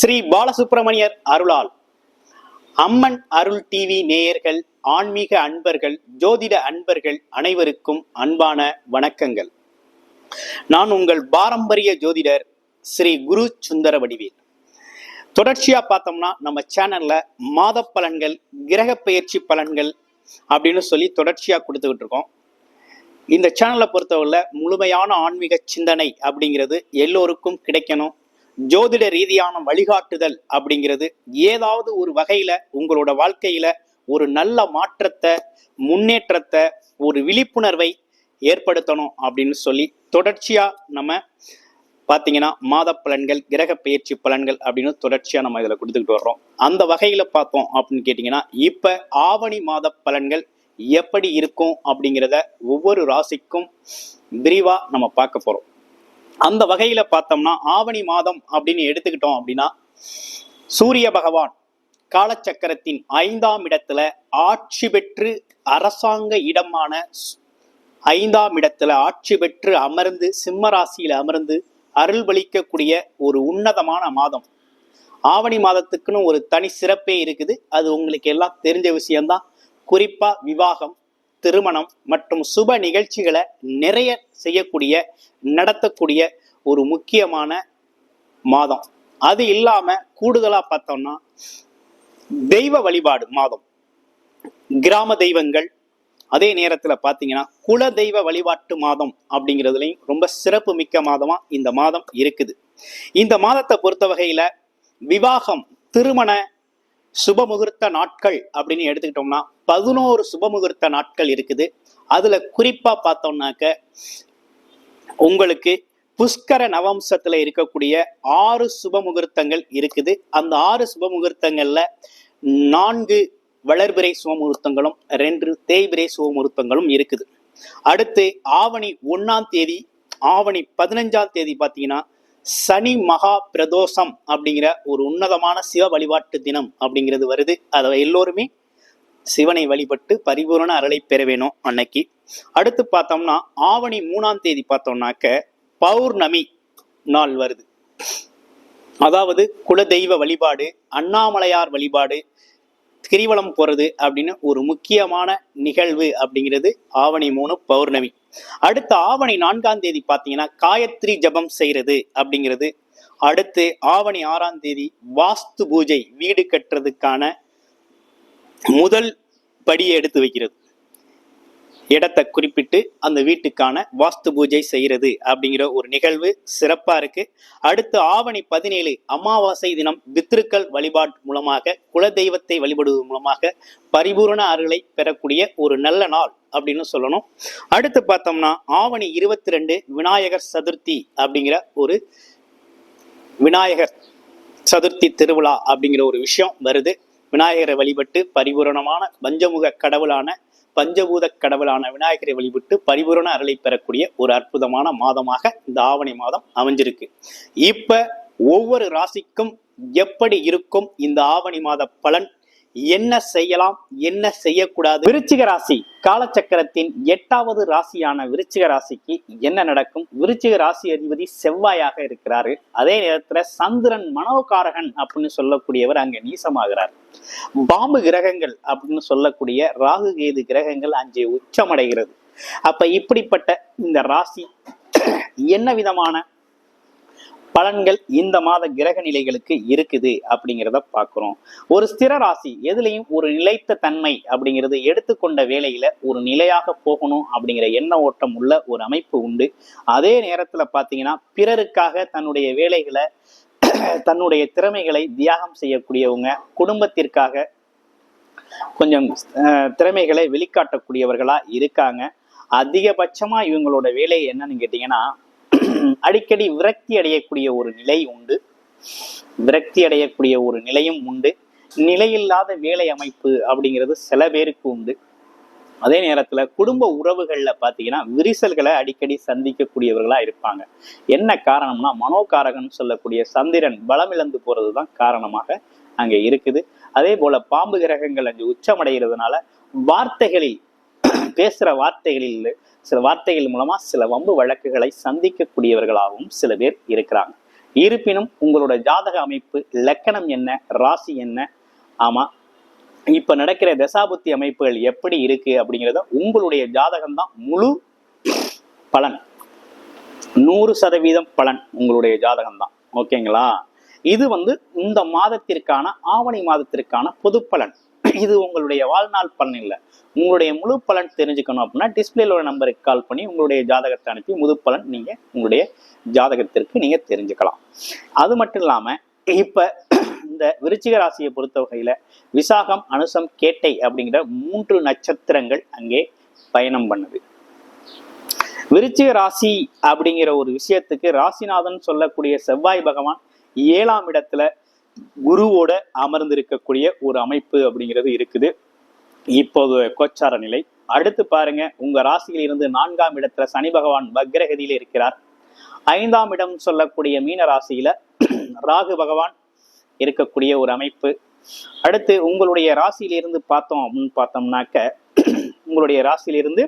ஸ்ரீ பாலசுப்பிரமணியர் அருளால் அம்மன் அருள் டிவி நேயர்கள், ஆன்மீக அன்பர்கள், ஜோதிட அன்பர்கள் அனைவருக்கும் அன்பான வணக்கங்கள். நான் உங்கள் பாரம்பரிய ஜோதிடர் ஸ்ரீ குரு சுந்தர வடிவேல். தொடர்ச்சியா பார்த்தோம்னா நம்ம சேனல்ல மாத பலன்கள், கிரக பெயர்ச்சி பலன்கள் அப்படின்னு சொல்லி தொடர்ச்சியா கொடுத்துக்கிட்டு இருக்கோம். இந்த சேனலை பொறுத்தவரை முழுமையான ஆன்மீக சிந்தனை அப்படிங்கிறது எல்லோருக்கும் கிடைக்கணும். ஜோதிட ரீதியான வழிகாட்டுதல் அப்படிங்கிறது ஏதாவது ஒரு வகையில உங்களோட வாழ்க்கையில ஒரு நல்ல மாற்றத்தை, முன்னேற்றத்தை, ஒரு விழிப்புணர்வை ஏற்படுத்தணும் அப்படின்னு சொல்லி தொடர்ச்சியா நம்ம பார்த்தீங்கன்னா மாத பலன்கள், கிரக பெயர்ச்சி பலன்கள் அப்படின்னு தொடர்ச்சியா நம்ம இதில் கொடுத்துக்கிட்டு வர்றோம். அந்த வகையில பார்த்தோம் அப்படின்னு கேட்டிங்கன்னா, இப்ப ஆவணி மாத பலன்கள் எப்படி இருக்கும் அப்படிங்கிறத ஒவ்வொரு ராசிக்கும் விரிவா நம்ம பார்க்க போறோம். அந்த வகையில பார்த்தோம்னா ஆவணி மாதம் அப்படின்னு எடுத்துக்கிட்டோம் அப்படின்னா, சூரிய பகவான் காலச்சக்கரத்தின் 5ஆம் இடத்துல ஆட்சி பெற்று அரசாங்க இடமான 5ஆம் இடத்துல ஆட்சி பெற்று அமர்ந்து சிம்ம ராசியில அமர்ந்து அருள்பளிக்கக்கூடிய ஒரு உன்னதமான மாதம். ஆவணி மாதத்துக்குன்னு ஒரு தனி சிறப்பே இருக்குது. அது உங்களுக்கு எல்லாம் தெரிஞ்ச விஷயம்தான். குறிப்பா விவாகம், திருமணம் மற்றும் சுப நிகழ்ச்சிகளை நிறைய செய்யக்கூடிய, நடத்தக்கூடிய ஒரு முக்கியமான மாதம். அது இல்லாம கூடுதலா பார்த்தோம்னா தெய்வ வழிபாடு மாதம், கிராம தெய்வங்கள், அதே நேரத்துல பாத்தீங்கன்னா குல தெய்வ வழிபாட்டு மாதம் அப்படிங்கிறதுலையும் ரொம்ப சிறப்பு மிக்க மாதமா இந்த மாதம் இருக்குது. இந்த மாதத்தை பொறுத்த வகையில விவாகம், திருமண சுபமுகூர்த்த நாட்கள் அப்படின்னு எடுத்துக்கிட்டோம்னா 11 சுபமுகூர்த்த நாட்கள் இருக்குது. அதுல குறிப்பா பார்த்தோம்னாக்க உங்களுக்கு புஷ்கர நவம்சத்துல இருக்கக்கூடிய 6 சுபமுகூர்த்தங்கள் இருக்குது. அந்த 6 சுபமுகூர்த்தங்கள்ல 4 வளர்பிறை சுபமுகூர்த்தங்களும் 2 தேய்பிறை சுபமுகூர்த்தங்களும் இருக்குது. அடுத்து ஆவணி 1ஆம் தேதி, ஆவணி 15ஆம் தேதி பார்த்தீங்கன்னா சனி மகா பிரதோஷம் அப்படிங்கிற ஒரு உன்னதமான சிவ வழிபாட்டு தினம் அப்படிங்கிறது வருது. அதை எல்லோருமே சிவனை வழிபட்டு பரிபூரண அருளை பெற வேணும் அன்னைக்கு. அடுத்து பார்த்தோம்னா ஆவணி 3ஆம் தேதி பார்த்தோம்னாக்க பௌர்ணமி நாள் வருது. அதாவது குலதெய்வ வழிபாடு, அண்ணாமலையார் வழிபாடு, கிரிவலம் போறது அப்படின்னு ஒரு முக்கியமான நிகழ்வு அப்படிங்கிறது ஆவணி 3 பௌர்ணமி. அடுத்து ஆவணி 4ஆம் தேதி பார்த்தீங்கன்னா காயத்ரி ஜபம் செய்யறது அப்படிங்கிறது. அடுத்து ஆவணி 6ஆம் தேதி வாஸ்து பூஜை, வீடு கட்டுறதுக்கான முதல் படியை எடுத்து வைக்கிறது. இடத்தை குறிப்பிட்டு அந்த வீட்டுக்கான வாஸ்து பூஜை செய்யறது அப்படிங்கிற ஒரு நிகழ்வு சிறப்பா இருக்கு. அடுத்து ஆவணி 17 அமாவாசை தினம் பித்ருக்கள் வழிபாடு மூலமாக, குலதெய்வத்தை வழிபடுவது மூலமாக பரிபூரண அருளை பெறக்கூடிய ஒரு நல்ல நாள் அப்படின்னு சொல்லணும். அடுத்து பார்த்தோம்னா ஆவணி 22 விநாயகர் சதுர்த்தி அப்படிங்கிற ஒரு விநாயகர் சதுர்த்தி திருவிழா அப்படிங்கிற ஒரு விஷயம் வருது. விநாயகரை வழிபட்டு பரிபூரணமான பஞ்சபூத கடவுளான விநாயகரை வழிபட்டு பரிபூரண அருளை பெறக்கூடிய ஒரு அற்புதமான மாதமாக இந்த ஆவணி மாதம் அமைஞ்சிருக்கு. இப்ப ஒவ்வொரு ராசிக்கும் எப்படி இருக்கும் இந்த ஆவணி மாத பலன், என்ன செய்யலாம், என்ன செய்யக்கூடாது? விருச்சிக ராசி காலச்சக்கரத்தின் 8வது ராசியான விருச்சிக ராசிக்கு என்ன நடக்கும்? விருச்சிக ராசி அதிபதி செவ்வாயாக இருக்கிறாரு. அதே நேரத்துல சந்திரன் மனோகாரகன் அப்படின்னு சொல்லக்கூடியவர் அங்க நீசமாகிறார். பாம்பு கிரகங்கள் அப்படின்னு சொல்லக்கூடிய ராகு கேது கிரகங்கள் அங்கே உச்சமடைகிறது. அப்ப இப்படிப்பட்ட இந்த ராசி என்ன விதமான பலன்கள் இந்த மாத கிரக நிலைகளுக்கு இருக்குது அப்படிங்கிறத பார்க்கிறோம். ஒரு ஸ்திர ராசி எதுலையும் ஒரு நிலைத்த தன்மை அப்படிங்கிறது எடுத்துக்கொண்ட வேலையில ஒரு நிலையாக போகணும் அப்படிங்கிற எண்ண ஓட்டம் உள்ள ஒரு அமைப்பு உண்டு. அதே நேரத்துல பாத்தீங்கன்னா பிறருக்காக தன்னுடைய வேலைகளை, தன்னுடைய திறமைகளை தியாகம் செய்யக்கூடியவங்க, குடும்பத்திற்காக கொஞ்சம் திறமைகளை வெளிக்காட்டக்கூடியவர்களா இருக்காங்க. அதிகபட்சமா இவங்களோட வேலை என்னன்னு கேட்டீங்கன்னா, அடிக்கடி விரக்தி அடையக்கூடிய ஒரு நிலை உண்டு. விரக்தி அடையக்கூடிய ஒரு நிலையும் உண்டு. நிலையில்லாத வேலை அமைப்பு அப்படிங்கிறது சில பேருக்கு உண்டு. அதே நேரத்துல குடும்ப உறவுகள்ல பாத்தீங்கன்னா விரிசல்களை அடிக்கடி சந்திக்கக்கூடியவர்களா இருப்பாங்க. என்ன காரணம்னா மனோகாரகன் சொல்லக்கூடிய சந்திரன் பலமிழந்து போறதுதான் காரணமாக அங்க இருக்குது. அதே போல பாம்பு கிரகங்கள் அங்கு உச்சமடைகிறதுனால வார்த்தைகளில், பேசுற வார்த்தைகளில், சில வார்த்தைகள் மூலமா சில வம்பு வழக்குகளை சந்திக்கக்கூடியவர்களாகவும் சில பேர் இருக்கிறாங்க. இருப்பினும் உங்களோட ஜாதக அமைப்பு, லக்கணம் என்ன, ராசி என்ன, ஆமா இப்ப நடக்கிற தசாபுத்தி அமைப்புகள் எப்படி இருக்கு அப்படிங்கிறத உங்களுடைய ஜாதகம் தான் முழு பலன். 100% பலன் உங்களுடைய ஜாதகம் தான். ஓகேங்களா? இது இந்த மாதத்திற்கான, ஆவணி மாதத்திற்கான பொது பலன். இது உங்களுடைய வாழ்நாள் பலன் இல்லை. உங்களுடைய முழு பலன் தெரிஞ்சுக்கணும் அப்படின்னா டிஸ்பிளேல ஒரு நம்பருக்கு கால் பண்ணி உங்களுடைய ஜாதகத்தை அனுப்பி முழு பலன் நீங்க உங்களுடைய ஜாதகத்திற்கு நீங்க தெரிஞ்சுக்கலாம். அது மட்டும் இல்லாம இப்ப இந்த விருச்சிக ராசியை பொறுத்த வகையில விசாகம், அனுசம், கேட்டை அப்படிங்கிற 3 நட்சத்திரங்கள் அங்கே பயணம் பண்ணுது. விருச்சிக ராசி அப்படிங்கிற ஒரு விஷயத்துக்கு ராசிநாதன் சொல்லக்கூடிய செவ்வாய் பகவான் 7ஆம் இடத்துல குருவோட அமர்ந்திருக்கக்கூடிய ஒரு அமைப்பு அப்படிங்கிறது இருக்குது இப்போது கோச்சார நிலை. அடுத்து பாருங்க, உங்க ராசியில் இருந்து 4ஆம் இடத்துல சனி பகவான் வக்ரகதியில இருக்கிறார். 5ஆம் இடம் சொல்லக்கூடிய மீன ராசியில ராகு பகவான் இருக்கக்கூடிய ஒரு அமைப்பு. அடுத்து உங்களுடைய ராசியிலிருந்து பார்த்தோம்னாக்க உங்களுடைய ராசியிலிருந்து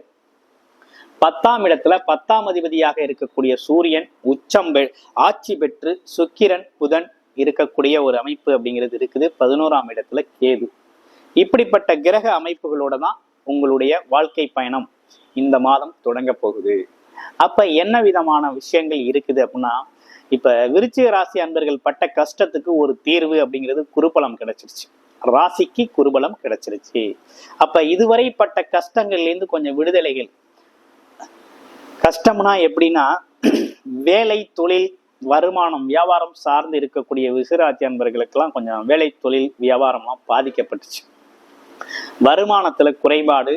10ஆம் இடத்துல 10ஆம் அதிபதியாக இருக்கக்கூடிய சூரியன் உச்சம் ஆட்சி பெற்று சுக்கிரன் புதன் இருக்கக்கூடிய ஒரு அமைப்பு அப்படிங்கிறது இருக்குது. 11ஆம் இடத்துல கேது. இப்படிப்பட்ட கிரக அமைப்புகளோட தான் உங்களுடைய வாழ்க்கை பயணம் இந்த மாதம் தொடங்க போகுது. அப்ப என்ன விதமான விஷயங்கள் இருக்குது அப்படின்னா, இப்ப விருச்சிக ராசி அன்பர்கள் பட்ட கஷ்டத்துக்கு ஒரு தீர்வு அப்படிங்கிறது குருபலம் கிடைச்சிருச்சு. ராசிக்கு குருபலம் கிடைச்சிருச்சு. அப்ப இதுவரை பட்ட கஷ்டங்கள்ல இருந்து கொஞ்சம் விடுதலைகள். கஷ்டம்னா எப்படின்னா, வேலை, தொழில், வருமானம், வியாபாரம் சார்ந்து இருக்கக்கூடிய விருச்சிக அன்பர்களுக்கெல்லாம் கொஞ்சம் வேலை, தொழில், வியாபாரம்லாம் பாதிக்கப்பட்டுச்சு. வருமானத்துல குறைபாடு,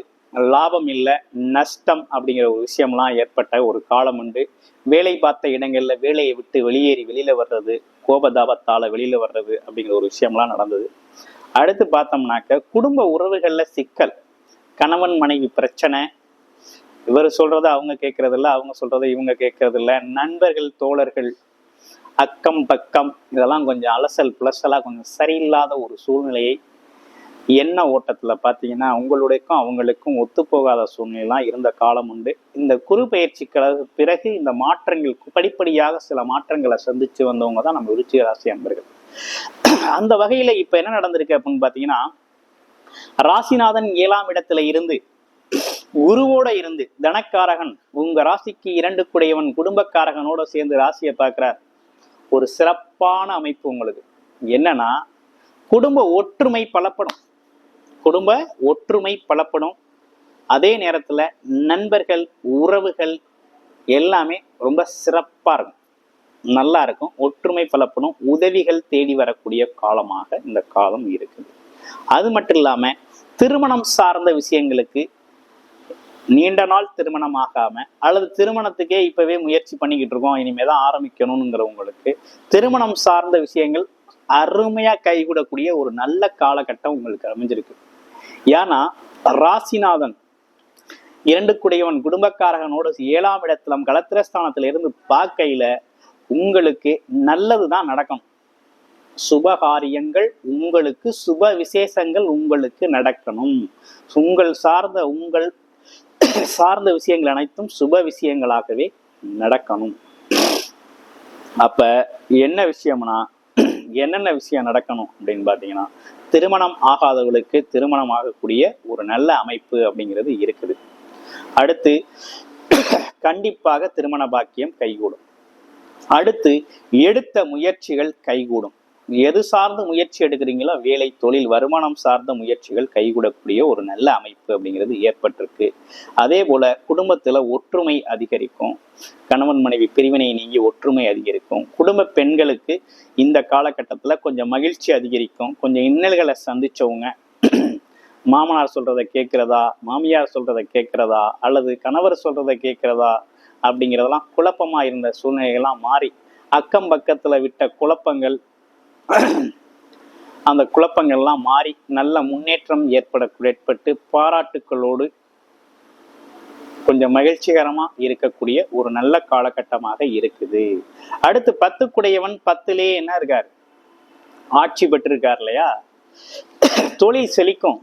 லாபம் இல்லை, நஷ்டம் அப்படிங்கிற ஒரு விஷயம்லாம் ஏற்பட்ட ஒரு காலம் உண்டு. வேலை பார்த்த இடங்கள்ல வேலையை விட்டு வெளியில வர்றது, கோபதாபத்தால வெளியில வர்றது அப்படிங்கிற ஒரு விஷயம்லாம் நடந்தது. அடுத்து பார்த்தோம்னாக்க குடும்ப உறவுகள்ல சிக்கல், கணவன் மனைவி பிரச்சனை, இவர் சொல்றத அவங்க கேட்கறது இல்லை, அவங்க சொல்றத இவங்க கேட்கறது இல்லை, நண்பர்கள், தோழர்கள், அக்கம் பக்கம் இதெல்லாம் கொஞ்சம் அலசல் புலசலா கொஞ்சம் சரியில்லாத ஒரு சூழ்நிலையை என்ன ஓட்டத்துல பாத்தீங்கன்னா உங்களுடையக்கும் அவங்களுக்கும் ஒத்துப்போகாத சூழ்நிலைலாம் இருந்த காலம் உண்டு. இந்த குரு பயிற்சிக்கு பிறகு இந்த மாற்றங்கள் படிப்படியாக சில மாற்றங்களை சந்திச்சு வந்தவங்க தான் நம்ம விருச்சிக ராசி அன்பர்கள். அந்த வகையில இப்ப என்ன நடந்திருக்கு அப்படின்னு பாத்தீங்கன்னா, ராசிநாதன் 7ஆம் இடத்துல இருந்து குருவோட இருந்து தனக்காரகன் உங்க ராசிக்கு 2 கூடையவன் குடும்பக்காரகனோட சேர்ந்து ராசியை பார்க்கிறார். ஒரு சிறப்பான அமைப்பு உங்களுக்கு என்னன்னா, குடும்ப ஒற்றுமை பலப்படும். குடும்ப ஒற்றுமை பலப்படும். அதே நேரத்துல நண்பர்கள், உறவுகள் எல்லாமே ரொம்ப சிறப்பா இருக்கும், நல்லா இருக்கும், ஒற்றுமை பலப்படும், உதவிகள் தேடி வரக்கூடிய காலமாக இந்த காலம் இருக்குது. அது மட்டும் இல்லாம திருமணம் சார்ந்த விஷயங்களுக்கு நீண்ட நாள் திருமணம் ஆகாம அல்லது திருமணத்துக்கே இப்பவே முயற்சி பண்ணிக்கிட்டு இருக்கோம், இனிமேதான் ஆரம்பிக்கணும்ங்கிறவங்களுக்கு திருமணம் சார்ந்த விஷயங்கள் அருமையா கைகூடக்கூடிய ஒரு நல்ல காலகட்டம் உங்களுக்கு அமைஞ்சிருக்கு. ஏன்னா ராசிநாதன் 2 கூடையவன் குடும்பக்காரகனோட 7ஆம் இடத்துல களத்திரஸ்தானத்துல இருந்து பார்க்கையில உங்களுக்கு நல்லதுதான் நடக்கும். சுபகாரியங்கள் உங்களுக்கு, சுப விசேஷங்கள் உங்களுக்கு நடக்கணும். உங்கள் சார்ந்த விஷயங்கள் அனைத்தும் சுப விஷயங்களாகவே நடக்கணும். அப்ப என்ன விஷயம்னா, என்னென்ன விஷயம் நடக்கணும் அப்படின்னு பாத்தீங்கன்னா, திருமணம் ஆகாதவர்களுக்கு திருமணம் ஆகக்கூடிய ஒரு நல்ல அமைப்பு அப்படிங்கிறது இருக்குது. அடுத்து கண்டிப்பாக திருமண பாக்கியம் கைகூடும். அடுத்து எடுத்த முயற்சிகள் கைகூடும். எது சார்ந்த முயற்சி எடுக்கிறீங்களோ, வேலை, தொழில், வருமானம் சார்ந்த முயற்சிகள் கைகூடக்கூடிய ஒரு நல்ல அமைப்பு அப்படிங்கிறது ஏற்பட்டிருக்கு. அதே போல குடும்பத்துல ஒற்றுமை அதிகரிக்கும். கணவன் மனைவி பிரிவினை நீங்கி ஒற்றுமை அதிகரிக்கும். குடும்ப பெண்களுக்கு இந்த காலகட்டத்துல கொஞ்சம் மகிழ்ச்சி அதிகரிக்கும். கொஞ்சம் இன்னல்களை சந்திச்சவங்க மாமனார் சொல்றதை கேட்கிறதா, மாமியார் சொல்றதை கேட்கிறதா, அல்லது கணவர் சொல்றதை கேட்கிறதா அப்படிங்கிறதெல்லாம் குழப்பமா இருந்த சூழ்நிலைகள்லாம் மாறி அக்கம் பக்கத்துல விட்ட குழப்பங்கள், அந்த குழப்பங்கள்லாம் மாறி நல்ல முன்னேற்றம் ஏற்பட்டு பாராட்டுக்களோடு கொஞ்சம் மகிழ்ச்சிகரமா இருக்கக்கூடிய ஒரு நல்ல காலகட்டமாக இருக்குது. அடுத்து 10 கூடையவன் 10லே என்ன இருக்காரு, ஆட்சி பெற்றிருக்கார் இல்லையா. தொழில் செழிக்கும்.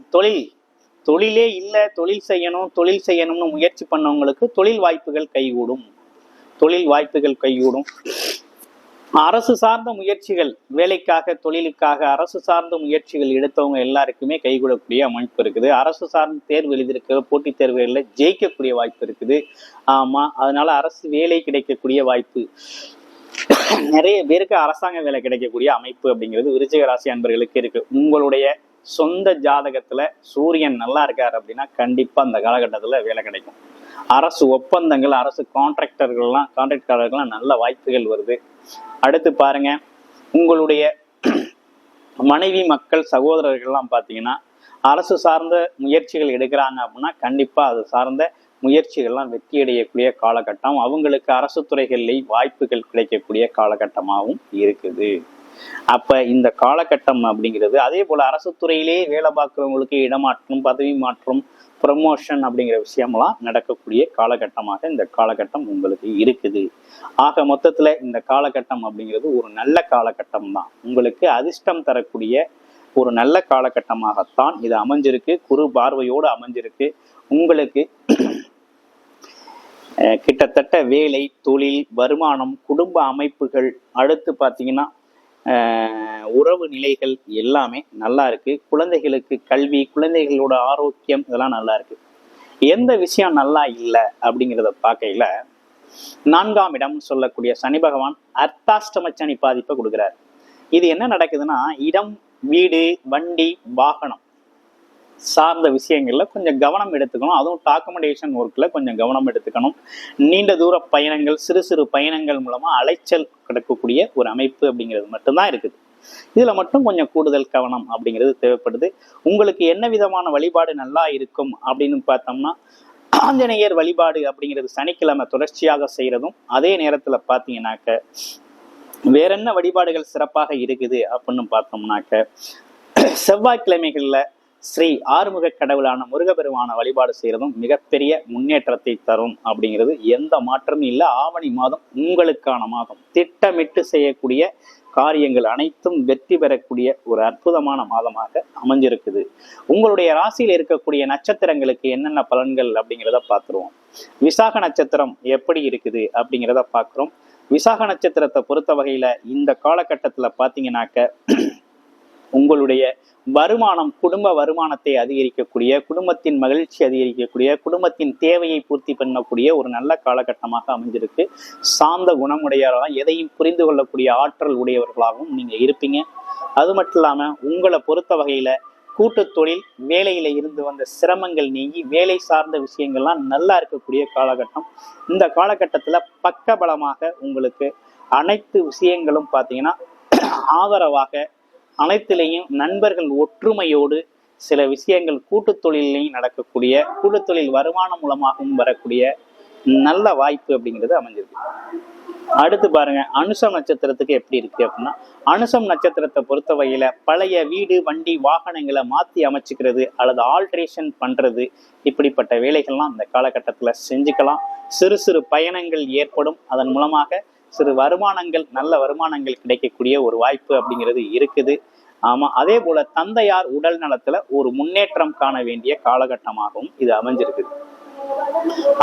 தொழிலே இல்லை, தொழில் செய்யணும்னு முயற்சி பண்ணவங்களுக்கு தொழில் வாய்ப்புகள் கைகூடும். அரசு சார்ந்த முயற்சிகள், வேலைக்காக தொழிலுக்காக அரசு சார்ந்த முயற்சிகள் எடுத்தவங்க எல்லாருக்குமே கைகூடக்கூடிய அமைப்பு இருக்குது. அரசு சார்ந்த தேர்வு எழுதியிருக்கிற போட்டித் தேர்வுகளில் ஜெயிக்கக்கூடிய வாய்ப்பு இருக்குது. ஆமா, அதனால அரசு வேலை கிடைக்கக்கூடிய வாய்ப்பு, நிறைய பேருக்கு அரசாங்க வேலை கிடைக்கக்கூடிய அமைப்பு அப்படிங்கிறது விருச்சிக ராசி அன்பர்களுக்கு இருக்கு. உங்களுடைய சொந்த ஜாதகத்துல சூரியன் நல்லா இருக்காரு அப்படின்னா கண்டிப்பா அந்த காலகட்டத்துல வேலை கிடைக்கும். அரசு ஒப்பந்தங்கள், அரசு கான்ட்ராக்டர்கள்லாம் நல்ல வாய்ப்புகள் வருது. அடுத்து பாருங்க, உங்களுடைய மனைவி, மக்கள், சகோதரர்கள்லாம் பார்த்தீங்கன்னா அரசு சார்ந்த முயற்சிகள் எடுக்கிறாங்க அப்படின்னா கண்டிப்பா அது சார்ந்த முயற்சிகள்லாம் வெற்றி அடையக்கூடிய காலகட்டம், அவங்களுக்கு அரசு துறைகளில் வாய்ப்புகள் கிடைக்கக்கூடிய காலகட்டமாகவும் இருக்குது. அப்ப இந்த காலகட்டம் அப்படிங்கிறது அதே போல அரசு துறையிலே வேலை பார்க்குறவங்களுக்கு இடமாற்றம், பதவி மாற்றம், ப்ரமோஷன் அப்படிங்கிற விஷயம்லாம் நடக்கக்கூடிய காலகட்டமாக இந்த காலகட்டம் உங்களுக்கு இருக்குது. ஆக மொத்தத்துல இந்த காலகட்டம் அப்படிங்கிறது ஒரு நல்ல காலகட்டம் தான், உங்களுக்கு அதிர்ஷ்டம் தரக்கூடிய ஒரு நல்ல காலகட்டமாகத்தான் இது அமைஞ்சிருக்கு. குரு பார்வையோடு அமைஞ்சிருக்கு. உங்களுக்கு கிட்டத்தட்ட வேலை, தொழில், வருமானம், குடும்ப அமைப்புகள், அடுத்து பார்த்தீங்கன்னா உறவு நிலைகள் எல்லாமே நல்லா இருக்கு. குழந்தைகளுக்கு கல்வி, குழந்தைகளோட ஆரோக்கியம் இதெல்லாம் நல்லா இருக்கு. எந்த விஷயம் நல்லா இல்லை அப்படிங்கிறத பார்க்கையில 4ஆம் இடம் சொல்லக்கூடிய சனி பகவான் அர்த்தாஷ்டம சனி பாதிப்பை கொடுக்குறாரு. இது என்ன நடக்குதுன்னா, இடம், வீடு, வண்டி, வாகனம் சார்ந்த விஷயங்கள்ல கொஞ்சம் கவனம் எடுத்துக்கணும். அதுவும் டாக்குமெண்டேஷன் ஒர்க்ல கொஞ்சம் கவனம் எடுத்துக்கணும். நீண்ட தூர பயணங்கள், சிறு சிறு பயணங்கள் மூலமா அலைச்சல் கிடக்கக்கூடிய ஒரு அமைப்பு அப்படிங்கிறது மட்டும்தான் இருக்குது. இதுல மட்டும் கொஞ்சம் கூடுதல் கவனம் அப்படிங்கிறது தேவைப்படுது. உங்களுக்கு என்ன விதமான வழிபாடு நல்லா இருக்கும் அப்படின்னு பார்த்தோம்னா, ஆஞ்சநேயர் வழிபாடு அப்படிங்கிறது சனிக்கிழமை தொடர்ச்சியாக செய்யறதும், அதே நேரத்துல பாத்தீங்கன்னாக்க வேற என்ன வழிபாடுகள் சிறப்பாக இருக்குது அப்படின்னு பார்த்தோம்னாக்க, செவ்வாய்க்கிழமைகள்ல ஸ்ரீ ஆறுமுக கடவுளான முருகப்பெருமான வழிபாடு செய்யறதும் மிகப்பெரிய முன்னேற்றத்தை தரும் அப்படிங்கிறது எந்த மாற்றமும் இல்லை. ஆவணி மாதம் உங்களுக்கான மாதம். திட்டமிட்டு செய்யக்கூடிய காரியங்கள் அனைத்தும் வெற்றி பெறக்கூடிய ஒரு அற்புதமான மாதமாக அமைஞ்சிருக்குது. உங்களுடைய ராசியில் இருக்கக்கூடிய நட்சத்திரங்களுக்கு என்னென்ன பலன்கள் அப்படிங்கிறத பார்த்துருவோம். விசாக நட்சத்திரம் எப்படி இருக்குது அப்படிங்கிறத பார்க்குறோம். விசாக நட்சத்திரத்தை பொறுத்த வகையில இந்த காலகட்டத்துல பாத்தீங்கன்னாக்க உங்களுடைய வருமானம், குடும்ப வருமானத்தை அதிகரிக்கக்கூடிய, குடும்பத்தின் மகிழ்ச்சி அதிகரிக்கக்கூடிய, குடும்பத்தின் தேவையை பூர்த்தி பண்ணக்கூடிய ஒரு நல்ல காலகட்டமாக அமைஞ்சிருக்கு. சார்ந்த குணமுடையவர்களாக, எதையும் புரிந்து கொள்ளக்கூடிய ஆற்றல் உடையவர்களாகவும் நீங்க இருப்பீங்க. அது மட்டும் இல்லாம உங்களை பொறுத்த வகையில கூட்டு தொழில், வேலையில இருந்து வந்த சிரமங்கள் நீங்கி வேலை சார்ந்த விஷயங்கள்லாம் நல்லா இருக்கக்கூடிய காலகட்டம். இந்த காலகட்டத்துல பக்கபலமாக உங்களுக்கு அனைத்து விஷயங்களும் பார்த்தீங்கன்னா ஆதரவாக, அனைத்திலையும் நண்பர்கள் ஒற்றுமையோடு, சில விஷயங்கள் கூட்டு தொழிலையும் நடக்கக்கூடிய, கூட்டு தொழில் வருமானம் மூலமாகவும் வரக்கூடிய நல்ல வாய்ப்பு அப்படிங்கிறது அமைஞ்சிருக்கு. அடுத்து பாருங்க, அனுசம் நட்சத்திரத்துக்கு எப்படி இருக்கு அப்படின்னா, அனுசம் நட்சத்திரத்தை பொறுத்த வகையில பழைய வீடு, வண்டி, வாகனங்களை மாத்தி அமைச்சுக்கிறது அல்லது ஆல்ட்ரேஷன் பண்றது, இப்படிப்பட்ட வேலைகள்லாம் இந்த காலகட்டத்துல செஞ்சுக்கலாம். சிறு சிறு பயணங்கள் ஏற்படும், அதன் மூலமாக சிறு வருமானங்கள், நல்ல வருமானங்கள் கிடைக்கக்கூடிய ஒரு வாய்ப்பு அப்படிங்கிறது இருக்குது. ஆமா, அதே போல தந்தையார் உடல் நலத்துல ஒரு முன்னேற்றம் காண வேண்டிய காலகட்டமாகவும் இது அமைஞ்சிருக்குது.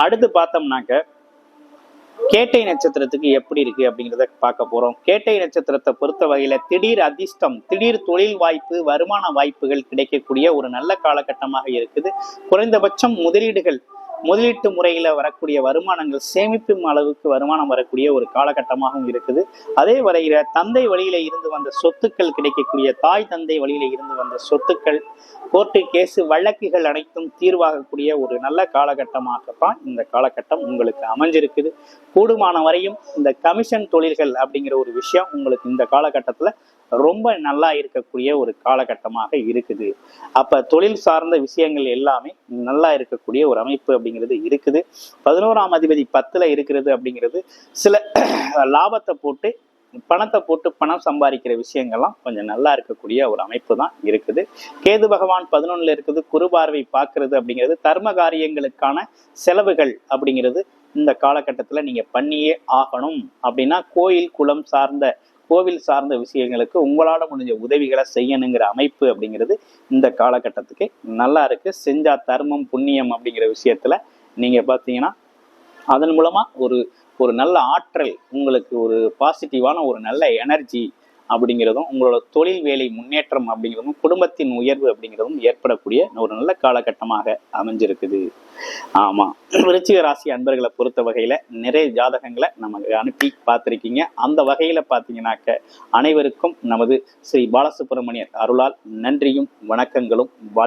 அடுத்து பார்த்தோம்னாக்க கேட்டை நட்சத்திரத்துக்கு எப்படி இருக்கு அப்படிங்கிறத பார்க்க போறோம். கேட்டை நட்சத்திரத்தை பொறுத்த வகையில திடீர் அதிர்ஷ்டம், திடீர் தொழில் வாய்ப்பு, வருமான வாய்ப்புகள் கிடைக்கக்கூடிய ஒரு நல்ல காலகட்டமாக இருக்குது. குறைந்தபட்சம் முதலீட்டு முறையில வரக்கூடிய வருமானங்கள், சேமிப்பும் அளவுக்கு வருமானம் வரக்கூடிய ஒரு காலகட்டமாகவும் இருக்குது. அதே வரையில தந்தை வழியில இருந்து வந்த சொத்துக்கள் கிடைக்கக்கூடிய, தாய் தந்தை வழியில இருந்து வந்த சொத்துக்கள், கோர்ட்டு கேசு வழக்குகள் அனைத்தும் தீர்வாகக்கூடிய ஒரு நல்ல காலகட்டமாகத்தான் இந்த காலகட்டம் உங்களுக்கு அமைஞ்சிருக்குது. கூடுமான வரையும் இந்த கமிஷன் தொழில்கள் அப்படிங்கிற ஒரு விஷயம் உங்களுக்கு இந்த காலகட்டத்துல ரொம்ப நல்லா இருக்கக்கூடிய ஒரு காலகட்டமாக இருக்குது. அப்ப தொழில் சார்ந்த விஷயங்கள் எல்லாமே நல்லா இருக்கக்கூடிய ஒரு அமைப்பு அப்படிங்கிறது இருக்குது. 11ஆம் அதிபதி 10ல இருக்கிறது அப்படிங்கிறது சில லாபத்தை போட்டு, பணத்தை போட்டு பணம் சம்பாதிக்கிற விஷயங்கள்லாம் கொஞ்சம் நல்லா இருக்கக்கூடிய ஒரு அமைப்பு தான் இருக்குது. கேது பகவான் 11ல இருக்குது, குரு பார்வை பார்க்கறது அப்படிங்கிறது தர்ம காரியங்களுக்கான செலவுகள் அப்படிங்கிறது இந்த காலகட்டத்துல நீங்க பண்ணியே ஆகணும். அப்படின்னா கோவில் சார்ந்த விஷயங்களுக்கு உங்களால முடிஞ்ச உதவிகளை செய்யணுங்கிற அமைப்பு அப்படிங்கிறது இந்த காலகட்டத்துக்கு நல்லா இருக்கு. செஞ்சா தர்மம் புண்ணியம் அப்படிங்கிற விஷயத்துல நீங்க பாத்தீங்கன்னா அதன் மூலமா ஒரு நல்ல ஆற்றல், உங்களுக்கு ஒரு பாசிட்டிவான ஒரு நல்ல எனர்ஜி அப்படிங்கிறதும், உங்களோட தொழில் வேலை முன்னேற்றம் அப்படிங்கிறதும், குடும்பத்தின் உயர்வு அப்படிங்கிறதும் ஏற்படக்கூடிய ஒரு நல்ல காலகட்டமாக அமைஞ்சிருக்குது. ஆமா, விருச்சிக ராசி அன்பர்களை பொறுத்த வகையில நிறைய ஜாதகங்களை நமக்கு அனுப்பி பார்த்திருக்கீங்க. அந்த வகையில பாத்தீங்கன்னாக்க அனைவருக்கும் நமது ஸ்ரீ பாலசுப்ரமணியர் அருளால் நன்றியும் வணக்கங்களும் வாழ்த்து.